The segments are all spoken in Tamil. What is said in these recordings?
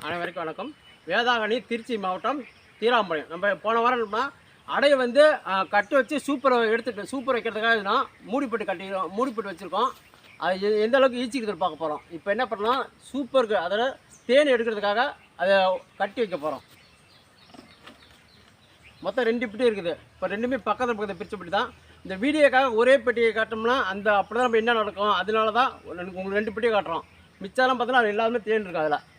அனைவருக்கும் வணக்கம். வேதாங்கண்ணி திருச்சி மாவட்டம் தீராம்பாளையம். நம்ம போன வாரம் அடையை வந்து கட்டி வச்சு சூப்பரை எடுத்துட்டு சூப்பர் வைக்கிறதுக்காக நான் மூடிப்பட்டு வச்சுருக்கோம். அது எந்த அளவுக்கு ஈச்சிக்கிறது பார்க்க போகிறோம். இப்போ என்ன பண்ணலாம், சூப்பருக்கு அதில் தேன் எடுக்கிறதுக்காக அதை கட்டி வைக்க போகிறோம். மொத்தம் 2 பெட்டி இருக்குது. இப்போ 2மே பக்கத்தில் பிரித்த பெட்டி தான். இந்த வீடியோக்காக ஒரே பெட்டியை காட்டோம்னா அப்படி தான் நம்ம என்ன நடக்கும். அதனால தான் உங்களுக்கு 2 பெட்டியை காட்டுறோம். மிச்சாரம் பார்த்தோன்னா அது எல்லாமே தேன் இருக்கும். அதில்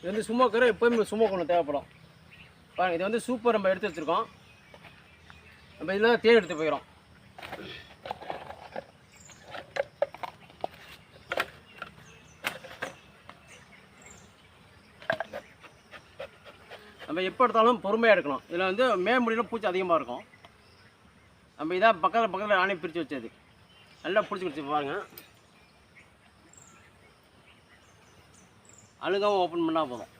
இது வந்து சுமோக்கர் எப்போயுமே சுமோக் ஒன்று தேவைப்படும். பாருங்கள், இது வந்து சூப்பர் நம்ம எடுத்து வச்சுருக்கோம். நம்ம இதில் தேன் எடுத்து போயிடும். நம்ம எப்போ எடுத்தாலும் பொறுமையாக எடுக்கணும். இதில் வந்து முடியல பூச்சி அதிகமாக இருக்கும். நம்ம இதாக பக்கத்தில் நானே பிரித்து வச்சது நல்லா பிடிச்சி வச்சு பாருங்கள். அழுகாமல் ஓப்பன் பண்ணால் போதும்.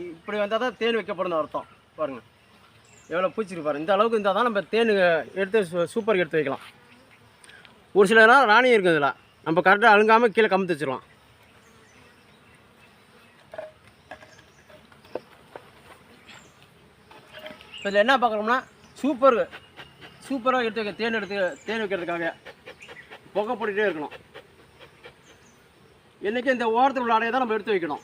இப்படி வந்தால் தான் தேன் வைக்கப்படுறது அர்த்தம். பாருங்கள் எவ்வளோ பூச்சிருக்கு பாருங்கள். இந்த அளவுக்கு இருந்தால் தான் நம்ம தேன் எடுத்து சூப்பருக்கு எடுத்து வைக்கலாம். ஒரு சில நேரம் ராணியும் இருக்குது. இதில் நம்ம கரெக்டாக அழுங்காமல் கீழே கமுத்து வச்சிடலாம். இதில் என்ன பார்க்குறோம்னா சூப்பராக எடுத்து வைக்க தேன் வைக்கிறதுக்காக புகை போட்டுகிட்டே இருக்கணும். என்றைக்கும் இந்த ஓரத்தில் உள்ள அடையை தான் நம்ம எடுத்து வைக்கணும்.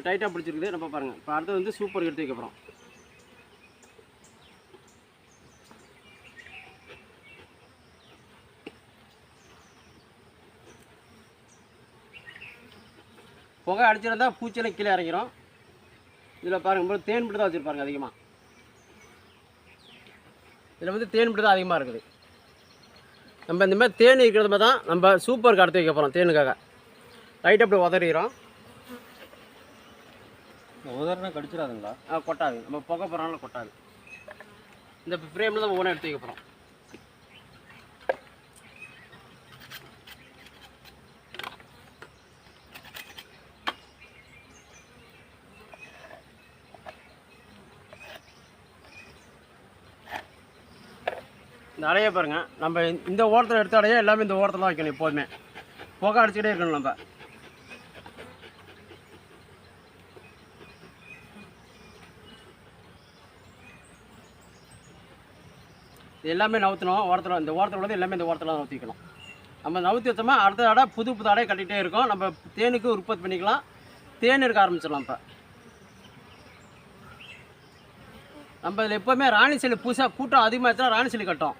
டைட்டாக பிடிச்சிருக்குது. நம்ம பாருங்கள். இப்போ அடுத்தது வந்து சூப்பர் எடுத்து வைக்க போகிறோம். புகை அடிச்சிருந்தா பூச்சியெல்லாம் கீழே இறங்கிடும். இதில் பாருங்கள், தேன் மட்டும் தான் வச்சுருப்பாருங்க அதிகமாக. இதில் வந்து தேன் மட்டும் தான் அதிகமாக இருக்குது. நம்ம இந்த மாதிரி தேன் இருக்கிறது மாதிரி தான் நம்ம சூப்பருக்கு அடுத்து வைக்க போகிறோம். தேனுக்காக லைட்டாக அப்படி உதறிகிறோம். உதறினா கடிச்சிடாதுங்களா? கொட்டாது. நம்ம புகை போகிறனால கொட்டாது. இந்த ஃப்ரேமில் தான் ஒவ்வொன்றா எடுத்து வைக்க போகிறோம். இந்த அடையை பாருங்கள். நம்ம இந்த ஓரத்தில் எடுத்த அடையை எல்லாமே இந்த ஓரத்தில் தான் வைக்கணும். எப்போதுமே புகை அடிச்சுக்கிட்டே இருக்கணும். நம்ம இது எல்லாமே நவுற்றணும். இந்த ஓரத்தில் உள்ளது எல்லாமே இந்த ஓரத்தில் தான் நவுற்றிக்கணும். நம்ம நவுற்றி வச்சோம்னா அடுத்த அடை புது அடையை கட்டிகிட்டே இருக்கும். நம்ம தேனுக்கு உற்பத்தி பண்ணிக்கலாம். தேன் எடுக்க ஆரம்பிச்சிடலாம். இப்போ நம்ம இதில் எப்போவுமே ராணி செல்லி புதுசாக கூட்டம் அதிகமாக இருந்துச்சுன்னா ராணி செல்லி கட்டும்.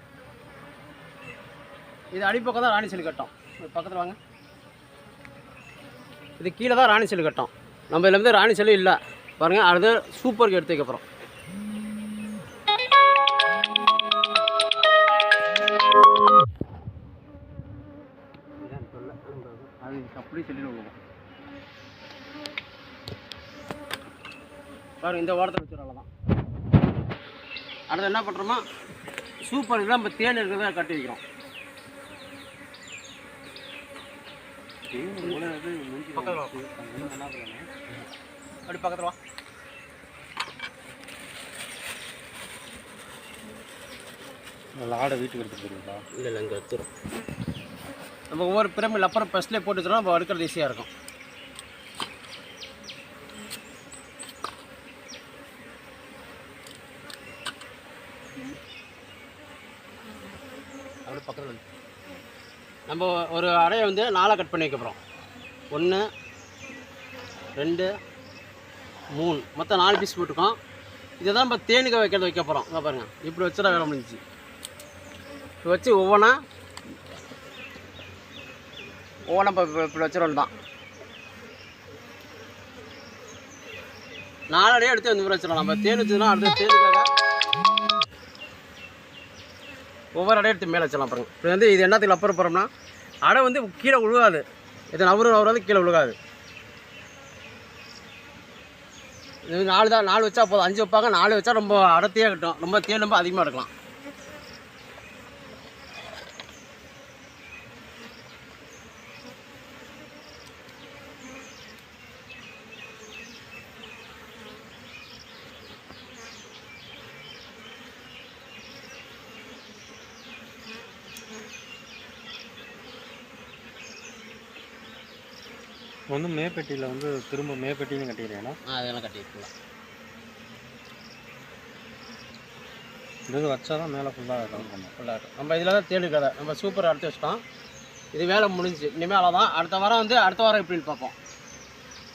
இது அடிப்பக்கம் தான் ராணி செல்லி கட்டும். பக்கத்தில் வாங்க. இது கீழே தான் ராணி செல்லி கட்டும். நம்ம இதில் வந்து ராணி செல்லி இல்லை பாருங்கள். அடுத்து சூப்பருக்கு எடுத்து வைக்க போகிறோம். அது அப்படி சொல்லிடுவோம். பாருங்கள், இந்த வாரத்தை வச்சுருவாங்க தான். அடுத்து என்ன பண்ணுறோமா, சூப்பருக்கு தான் நம்ம தேன் இருக்கிறத கட்டி வைக்கிறோம். அப்படி பக்கத்தில் வா. ஆடை வீட்டுக்கு எடுத்து போயிருங்களா? இல்லை இங்கே எடுத்துரும். நம்ம ஒவ்வொரு பிரமில் அப்புறம் ஃபஸ்ட்லேயே போட்டு வச்சுருவோம். நம்ம அடுக்கிறது ஈஸியாக இருக்கும். அப்படி பக்கத்தில் நம்ம ஒரு அடையை வந்து 4 கட் பண்ணி வைக்க போகிறோம். 1 2 3 மொத்தம் 4 பீஸ் போட்டுருக்கோம். இதை தான் நம்ம தேனுக்கு வைக்க போகிறோம். இதை பாருங்கள், இப்படி வச்சுதான் வேலை முடிஞ்சிச்சு. இப்போ வச்சு ஒவ்வொன்றா இப்படி வச்சிடணும் தான். 4 அடையை எடுத்து வந்து வச்சிடலாம். நம்ம தேன் வச்சதுன்னா அடுத்த தேனுக்காக ஒவ்வொரு அடையை எடுத்து மேலே வச்சிடலாம். பாருங்கள், இப்போ வந்து இது என்னத்துக்கு அப்புறம் போகிறோம்னா அடை வந்து கீழே விழுகாது. இது நவராது கீழே விழுகாது. இது 4 தான். 4 வச்சா போதும். 5 வைப்பாங்க. 4 வச்சா ரொம்ப அடர்த்தியாக கட்டும். ரொம்ப தேன் ரொம்ப அதிகமாக எடுக்கலாம். வந்து மேப்பெட்டியில் வந்து திரும்ப மேப்பெட்டின்னு கட்டிடுறேன்னா அதெல்லாம் கட்டிக்கலாம். இந்த இது வச்சா தான் மேலே ஃபுல்லாக கவர் பண்ணும். ஃபுல்லாக இருக்கும். நம்ம இதில் தான் தேடு கதை நம்ம சூப்பராக எடுத்து வச்சிட்டோம். இது வேலை முடிஞ்சு இனிமேல் அவ்வளோதான். அடுத்த வாரம் எப்படின்னு பார்ப்போம்.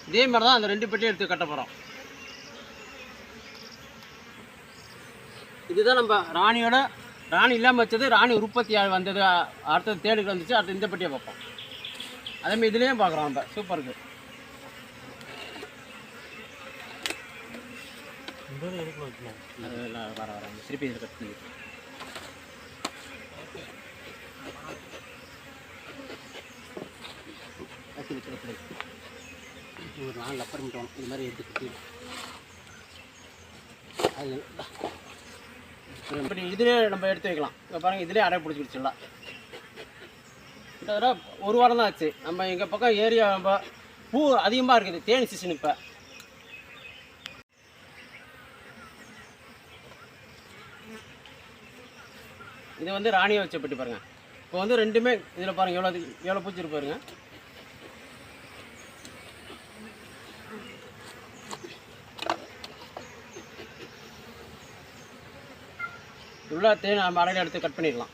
இதே மாதிரி தான் அந்த 2 பெட்டியும் எடுத்து கட்ட போகிறோம். இதுதான் நம்ம ராணி இல்லாமல் வச்சது. ராணி உற்பத்தி வந்தது, அடுத்தது தேடுக்கு வந்துச்சு. அடுத்து இந்த பெட்டியை பார்ப்போம். அதேமாதிரி இதுலேயும் பார்க்குறோம் நம்ம. சூப்பருக்கு வர திருப்பி இதில் கட் பண்ணி ஒரு 4 அப்புறம் இது மாதிரி எடுத்து கட்டி அது இப்படி இதிலே நம்ம எடுத்து வைக்கலாம். இப்போ பாருங்கள், இதிலே அடை பிடிச்சி வச்சிடலாம். கிட்டத்தட்ட 1 வாரம் தான் ஆச்சு. நம்ம எங்கள் பக்கம் ஏரியா நம்ம பூ அதிகமாக இருக்குது. தேனி சீசன். இப்போ இது வந்து ராணியை வச்ச பெட்டி பாருங்கள். இப்போ வந்து 2மே இதில் பாருங்கள் எவ்வளோ பூச்சி இருக்கு பாருங்க. உள்ள தேன் நம்ம அடையில எடுத்து கட் பண்ணிடலாம்.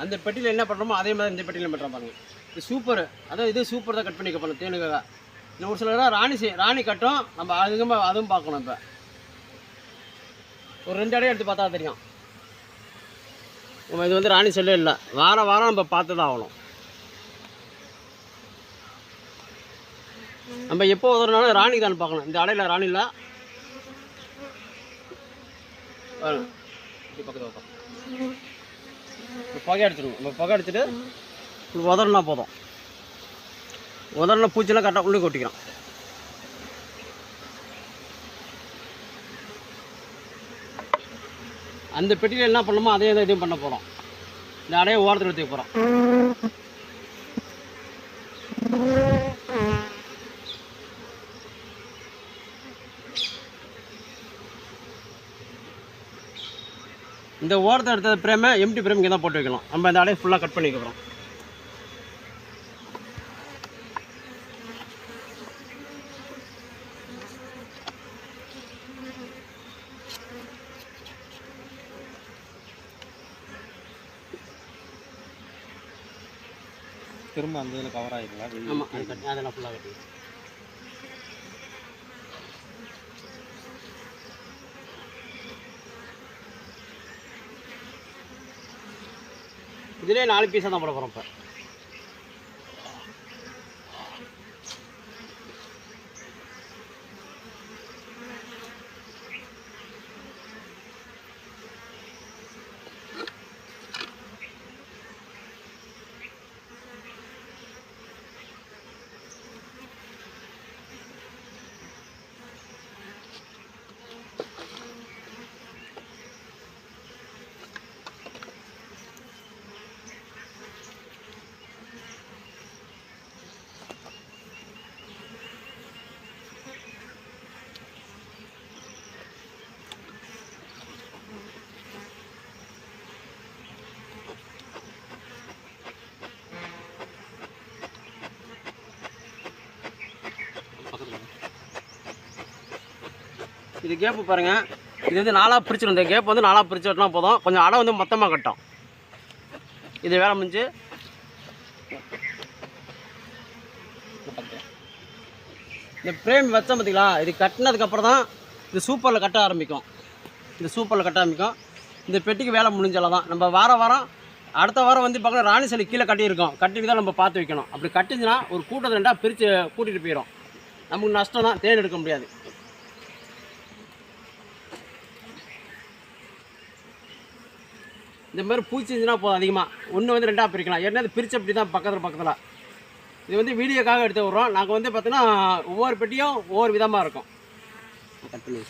அந்த பெட்டியில் என்ன பண்ணுறோமோ அதே மாதிரி இந்த பெட்டியில் பண்ணுறோம் பாருங்கள். இது சூப்பர். அதான் இது சூப்பர் தான் கட் பண்ணிக்க போகணும் தேனுக்காக. இன்னும் ஒரு சிலர் ராணி கட்டும். நம்ம அதிகமாக அதுவும் பார்க்கணும். இப்போ ஒரு 2 அடையை எடுத்து பார்த்தா தெரியும். நம்ம இது வந்து ராணி செல்லே இல்லை. வாரம் நம்ம பார்த்து தான் ஆகணும். நம்ம எப்போ உதறினாலும் ராணி தான் பார்க்கணும். இந்த அடையில் ராணி இல்லை. பக்கத்தில் வைப்போம். புகை அடிச்சிடுவோம். நம்ம புகை அடிச்சுட்டு உதறினா போதும். உதறின பூச்சிலாம் கரெக்டாக உள்ளே கொட்டிக்கிறோம். அந்த பெட்டியில் என்ன பண்ணணுமோ அதே தான் இதையும் பண்ண போகிறோம். இந்த அடையை ஓரத்தில் எடுத்து போகிறோம். இந்த ஓரத்தை எடுத்த பிரேமை எம்டி பிரேம் இங்கே தான் போட்டு வைக்கலாம். நம்ம இந்த அடையை ஃபுல்லாக கட் பண்ணி வைக்கிறோம். திரும்ப அந்த இதில் கவர் ஆகிக்கலாம். ஆமாம், அது கட்டி அதெல்லாம் ஃபுல்லாக கட்டி. இதிலே 4 பீஸாக தான் போட போகிறோம். இப்போ இது கேப்பு பாருங்கள். இது வந்து 4ஆக பிரிச்சிடும். இந்த கேப் வந்து 4ஆக பிரித்து வெட்டினா போதும். கொஞ்சம் அடை வந்து மொத்தமாக கட்டும். இது வேலை முடிஞ்சு இந்த ஃப்ரேம் வச்சோம் பார்த்தீங்களா. இது கட்டினதுக்கப்புறம் தான் இது சூப்பரில் கட்ட ஆரம்பிக்கும். இந்த பெட்டிக்கு வேலை முடிஞ்சால தான் நம்ம வாரம் அடுத்த வாரம் வந்து பார்க்கணும். ராணி செல்லி கீழே கட்டியிருக்கோம். கட்டிட்டு தான் நம்ம பார்த்து வைக்கணும். அப்படி கட்டிச்சுன்னா ஒரு கூட்டத்தை 2ஆக பிரித்து கூட்டிகிட்டு போயிடும். நமக்கு நஷ்டம் தான். தேன் எடுக்க முடியாது. இந்த மாதிரி பூச்சி இருந்துச்சுன்னா போதும். அதிகமாக ஒன்று வந்து 2ஆக பிரிக்கலாம். ஏன்னா பிரித்து அப்படி தான் பக்கத்தில். இது வந்து வீடியோக்காக எடுத்து விட்றோம். நாங்கள் வந்து பார்த்தீங்கன்னா ஒவ்வொரு பெட்டியும் ஒவ்வொரு விதமாக இருக்கும். கட் பண்ணி